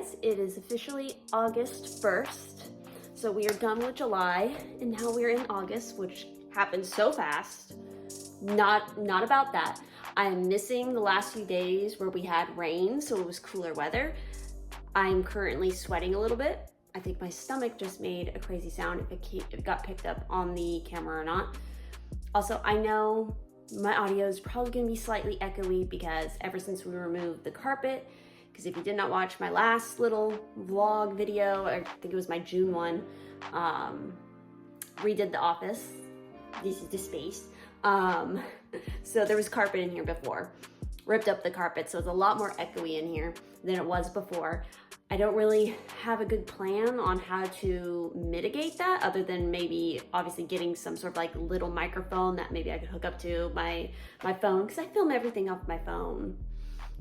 guys, it is officially August 1st. So we are done with July and now we're in August, which happened so fast. Not about that. I'm missing the last few days where we had rain, so it was cooler weather. I'm currently sweating a little bit. I think my stomach just made a crazy sound, if it got picked up on the camera or not. Also, I know my audio is probably gonna be slightly echoey because ever since we removed the carpet, because if you did not watch my last little vlog video, I think it was my June one, redid the office. This is the space. So there was carpet in here before. Ripped up the carpet, so it's a lot more echoey in here than it was before. I don't really have a good plan on how to mitigate that, other than maybe obviously getting some sort of like little microphone that maybe I could hook up to my phone, because I film everything off my phone.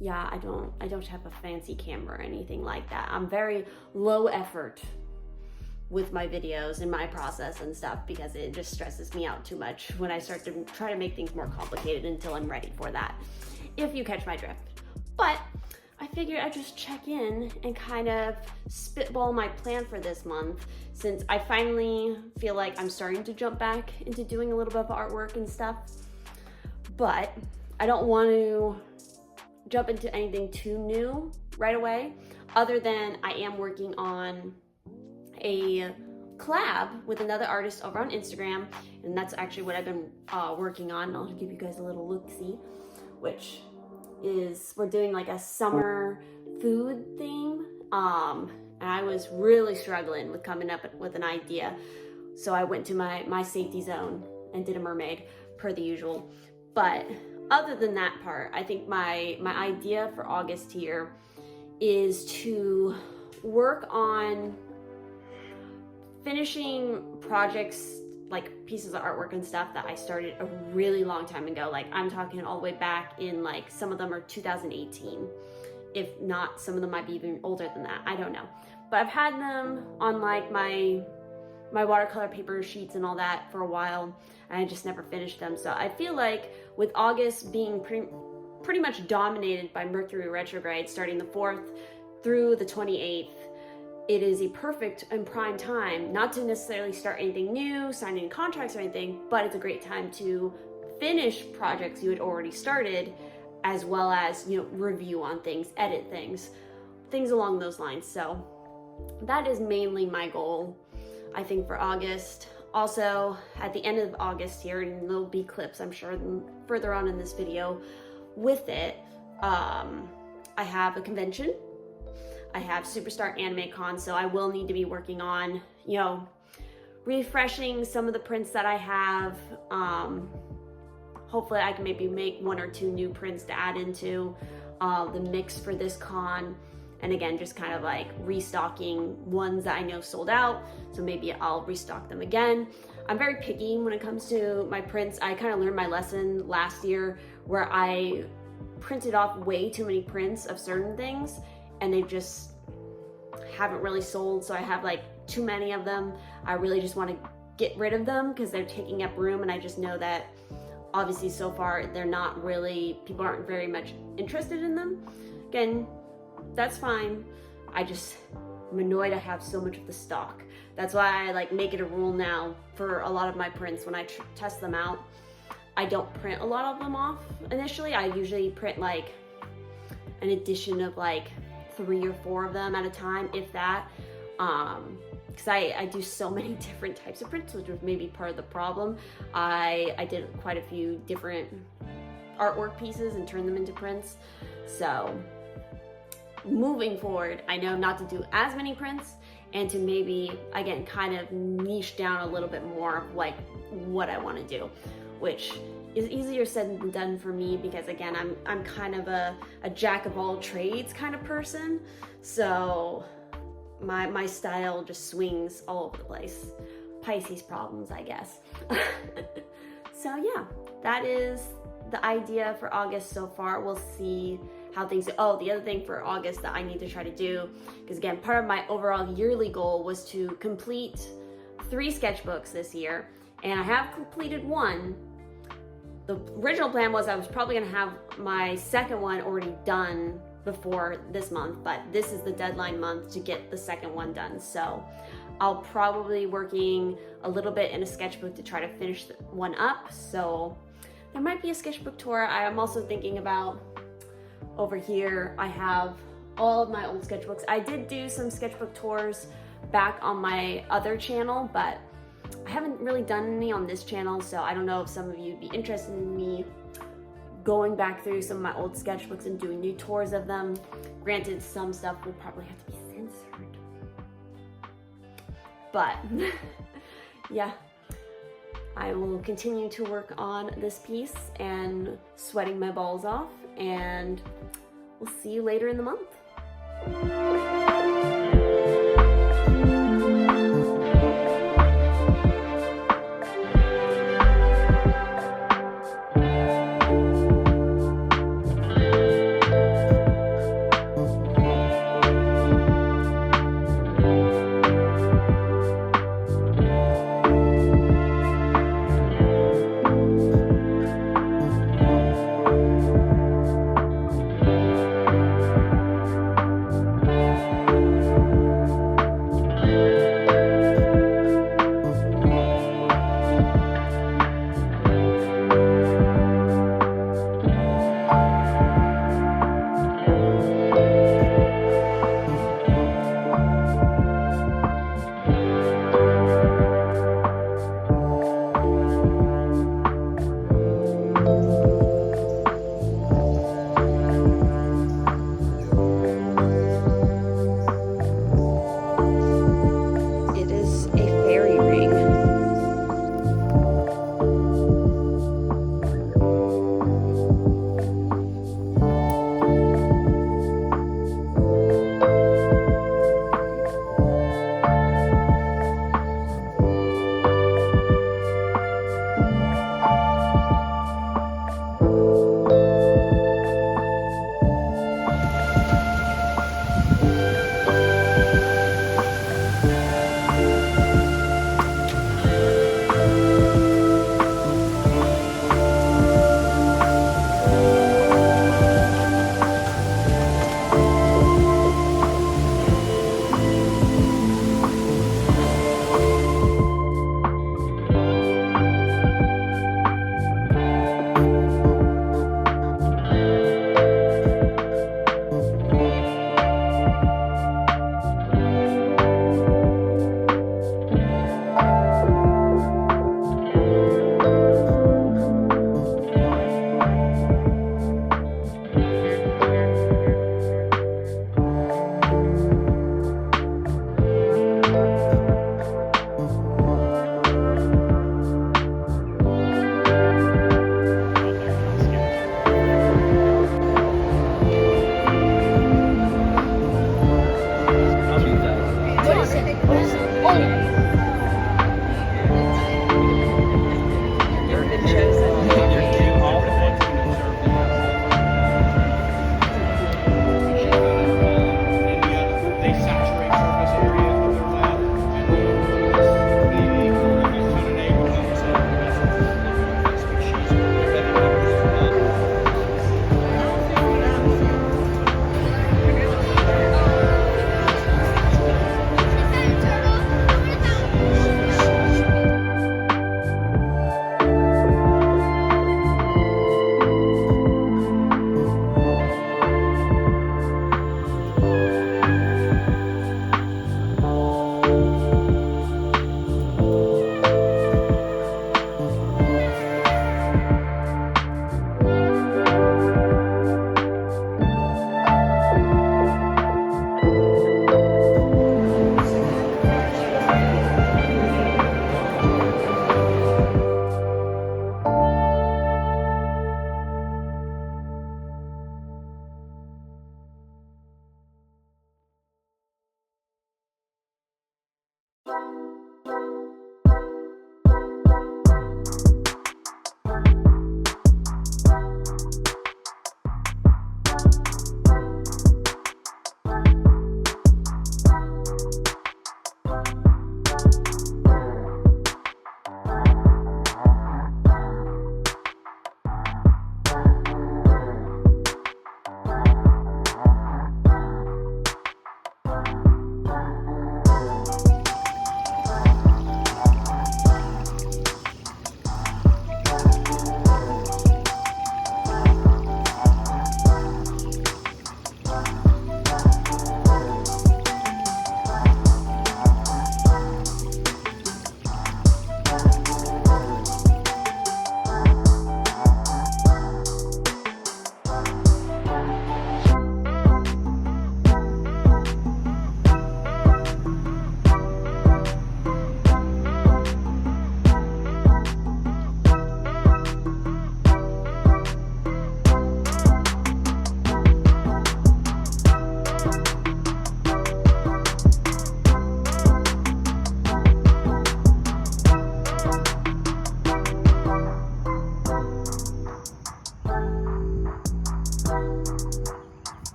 Yeah, I don't have a fancy camera or anything like that. I'm very low effort with my videos and my process and stuff, because it just stresses me out too much when I start to try to make things more complicated until I'm ready for that, if you catch my drift. But I figured I'd just check in and kind of spitball my plan for this month, since I finally feel like I'm starting to jump back into doing a little bit of artwork and stuff. But I don't want to jump into anything too new right away, other than I am working on a collab with another artist over on Instagram, and that's actually what I've been working on. I'll give you guys a little look-see, which is we're doing like a summer food theme, and I was really struggling with coming up with an idea, so I went to my safety zone and did a mermaid per the usual. But other than that part, I think my idea for August here is to work on finishing projects, like pieces of artwork and stuff that I started a really long time ago. Like I'm talking all the way back in, like, some of them are 2018. If not, some of them might be even older than that. I don't know. But I've had them on like my watercolor paper sheets and all that for a while, and I just never finished them. So I feel like with August being pretty much dominated by Mercury retrograde starting the 4th through the 28th, it is a perfect and prime time, not to necessarily start anything new, sign any contracts or anything, but it's a great time to finish projects you had already started, as well as, you know, review on things, edit things along those lines. So that is mainly my goal, I think, for August. Also, at the end of August here, and there'll be clips, I'm sure, further on in this video with it, I have a convention. I have Superstar Anime Con, so I will need to be working on, you know, refreshing some of the prints that I have. Hopefully I can maybe make 1 or 2 new prints to add into the mix for this con. And again, just kind of like restocking ones that I know sold out, so maybe I'll restock them again. I'm very picky when it comes to my prints. I kind of learned my lesson last year where I printed off way too many prints of certain things, and they just haven't really sold. So I have like too many of them. I really just want to get rid of them because they're taking up room, and I just know that obviously so far they're not really, people aren't very much interested in them. Again, that's fine. I'm annoyed I have so much of the stock. That's why I like make it a rule now for a lot of my prints when I test them out. I don't print a lot of them off initially. I usually print like an edition of like 3 or 4 of them at a time, if that, because I do so many different types of prints, which was maybe part of the problem. I did quite a few different artwork pieces and turned them into prints. So moving forward, I know not to do as many prints, and to maybe, again, kind of niche down a little bit more of like what I want to do, which is easier said than done for me, because again, I'm kind of a jack of all trades kind of person. So my style just swings all over the place. Pisces problems, I guess. So yeah, that is the idea for August so far. We'll see how things go. Oh, the other thing for August that I need to try to do, because again, part of my overall yearly goal was to complete 3 sketchbooks this year, and I have completed 1. The original plan was I was probably gonna have my second one already done before this month, but this is the deadline month to get the second one done. So I'll probably working a little bit in a sketchbook to try to finish one up. So there might be a sketchbook tour. I am also thinking about, over here I have all of my old sketchbooks. I did do some sketchbook tours back on my other channel, but I haven't really done any on this channel, so I don't know if some of you would be interested in me going back through some of my old sketchbooks and doing new tours of them. Granted, some stuff would probably have to be censored. But yeah, I will continue to work on this piece and sweating my balls off, and we'll see you later in the month.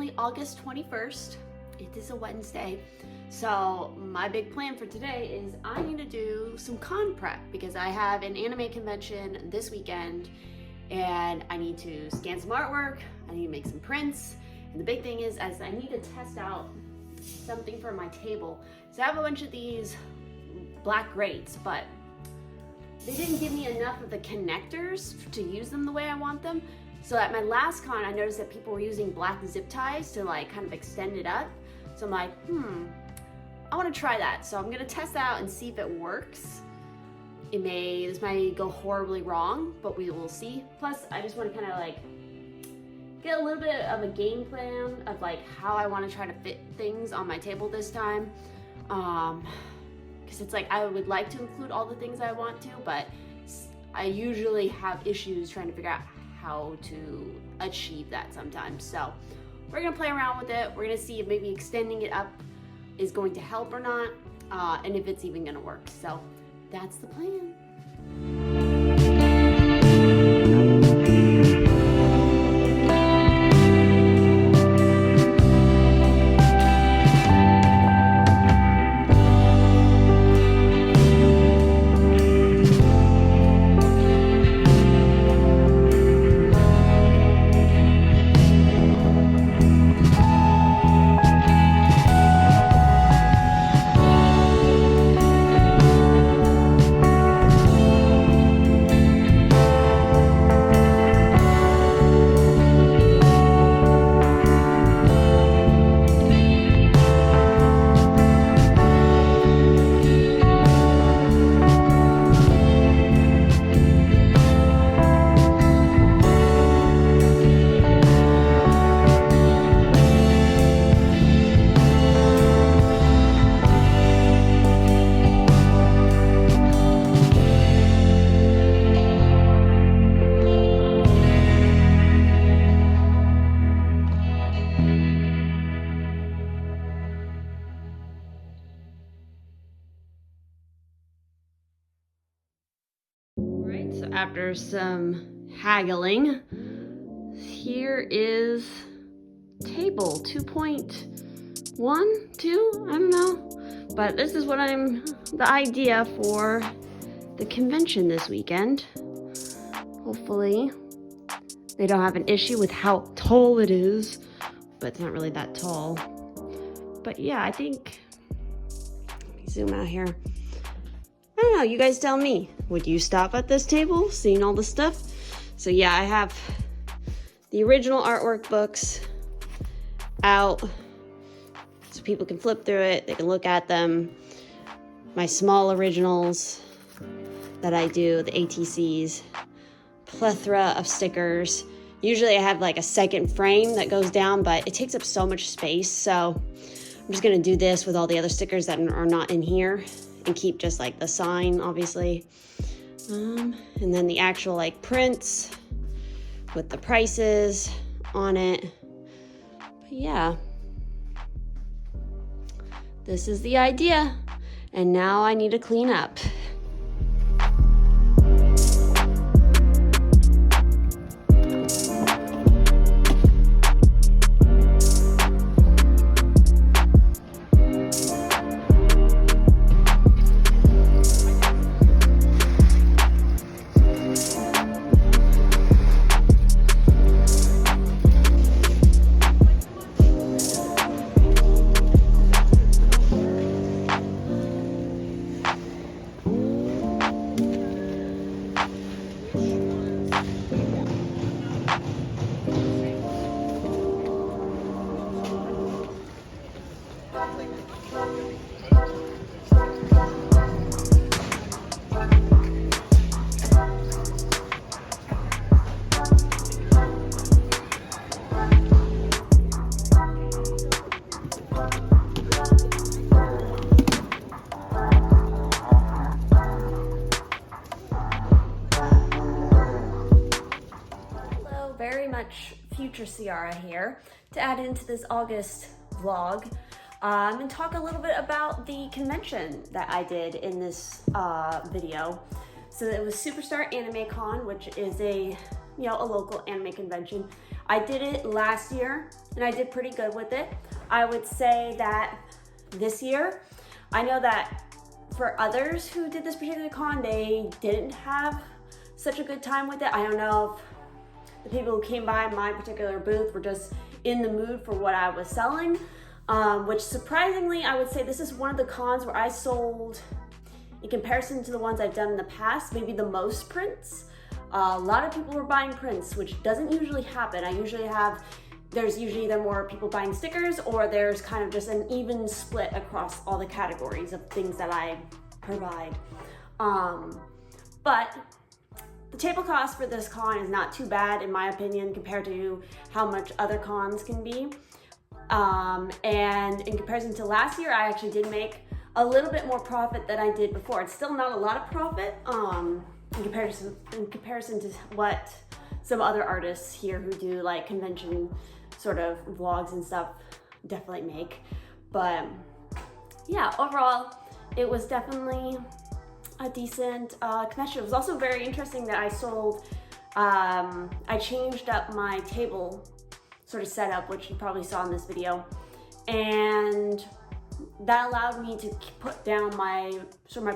currently August 21st. It is a Wednesday. So my big plan for today is I need to do some con prep because I have an anime convention this weekend and I need to scan some artwork, I need to make some prints, and the big thing is I need to test out something for my table. So I have a bunch of these black grates, but they didn't give me enough of the connectors to use them the way I want them. So at my last con, I noticed that people were using black zip ties to like kind of extend it up. So I'm like, I want to try that. So I'm gonna test that out and see if it works. This might go horribly wrong, but we will see. Plus, I just want to kind of like get a little bit of a game plan of like how I want to try to fit things on my table this time. Because it's like I would like to include all the things I want to, but I usually have issues trying to figure out how to achieve that sometimes. So we're gonna play around with it. We're gonna see if maybe extending it up is going to help or not, and if it's even gonna work. So that's the plan. So after some haggling, here is table 2.1, 2, I don't know. But this is what the idea for the convention this weekend. Hopefully they don't have an issue with how tall it is, but it's not really that tall. But yeah, I think, let me zoom out here. I don't know, you guys tell me. Would you stop at this table, seeing all the stuff? So yeah, I have the original artwork books out so people can flip through it, they can look at them. My small originals that I do, the ATCs, plethora of stickers. Usually I have like a second frame that goes down, but it takes up so much space. So I'm just gonna do this with all the other stickers that are not in here and keep just like the sign, obviously. And then the actual like prints with the prices on it. But yeah, this is the idea. And now I need to clean up. Future Ciarra here to add into this August vlog and talk a little bit about the convention that I did in this video. So it was Superstar Anime Con, which is a local anime convention. I did it last year and I did pretty good with it. I would say that this year, I know that for others who did this particular con, they didn't have such a good time with it. I don't know if the people who came by my particular booth were just in the mood for what I was selling, which surprisingly, I would say this is one of the cons where I sold, in comparison to the ones I've done in the past, maybe the most prints. A lot of people were buying prints, which doesn't usually happen. There's usually either more people buying stickers or there's kind of just an even split across all the categories of things that I provide. But the table cost for this con is not too bad in my opinion compared to how much other cons can be. And in comparison to last year, I actually did make a little bit more profit than I did before. It's still not a lot of profit in comparison to what some other artists here who do like convention sort of vlogs and stuff definitely make. But yeah, overall, it was definitely a decent convention. It was also very interesting that I sold, I changed up my table sort of setup, which you probably saw in this video, and that allowed me to put down my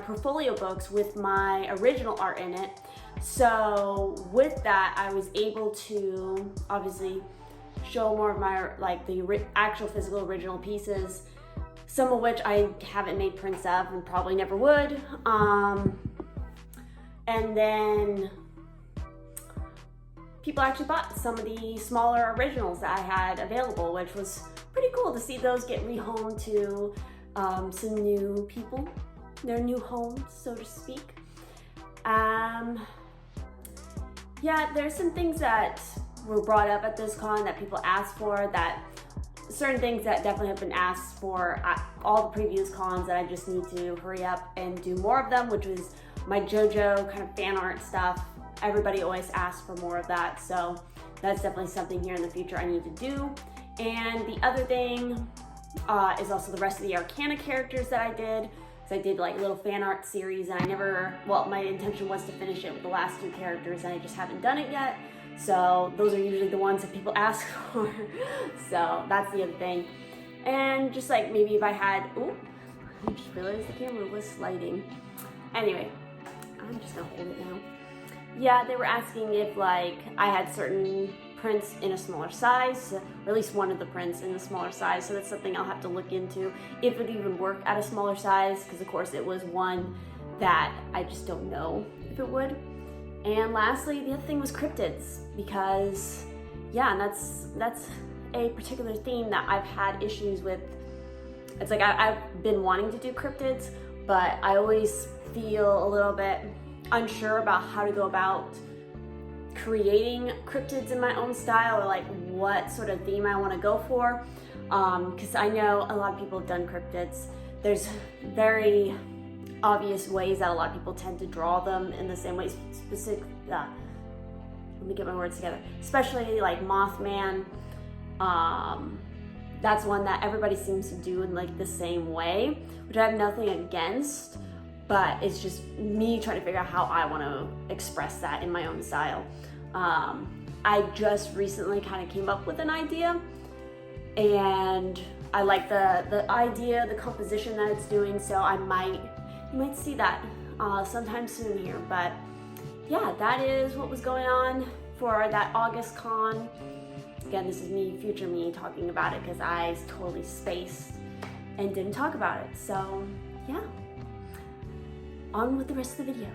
portfolio books with my original art in it. So with that, I was able to obviously show more of my the actual physical original pieces, some of which I haven't made prints of and probably never would. And then people actually bought some of the smaller originals that I had available, which was pretty cool to see those get rehomed to some new people, their new homes, so to speak. Yeah, there's some things that were brought up at this con that people asked for, that certain things that definitely have been asked for at all the previous cons that I just need to hurry up and do more of them, which was my JoJo kind of fan art stuff. Everybody always asks for more of that, so that's definitely something here in the future I need to do. And the other thing is also the rest of the Arcana characters that I did. So I did like a little fan art series, and my intention was to finish it with the last two characters, and I just haven't done it yet. So those are usually the ones that people ask for. So that's the other thing. And just like maybe if I had, I just realized the camera was sliding. Anyway, I'm just gonna hold it now. Yeah, they were asking if like I had certain prints in a smaller size, or at least one of the prints in a smaller size, so that's something I'll have to look into, if it would even work at a smaller size, because of course it was one that I just don't know if it would. And lastly, the other thing was cryptids, because yeah, and that's a particular theme that I've had issues with. It's like I've been wanting to do cryptids, but I always feel a little bit unsure about how to go about creating cryptids in my own style, or like what sort of theme I want to go for, because I know a lot of people have done cryptids. There's very obvious ways that a lot of people tend to draw them in the same way, let me get my words together, especially like Mothman. That's one that everybody seems to do in like the same way, which I have nothing against, but it's just me trying to figure out how I want to express that in my own style. I just recently kind of came up with an idea, and I like the idea, the composition that it's doing, so you might see that sometime soon here. But yeah, that is what was going on for that August con. Again, this is me, future me, talking about it, because I totally spaced and didn't talk about it. So yeah, on with the rest of the video.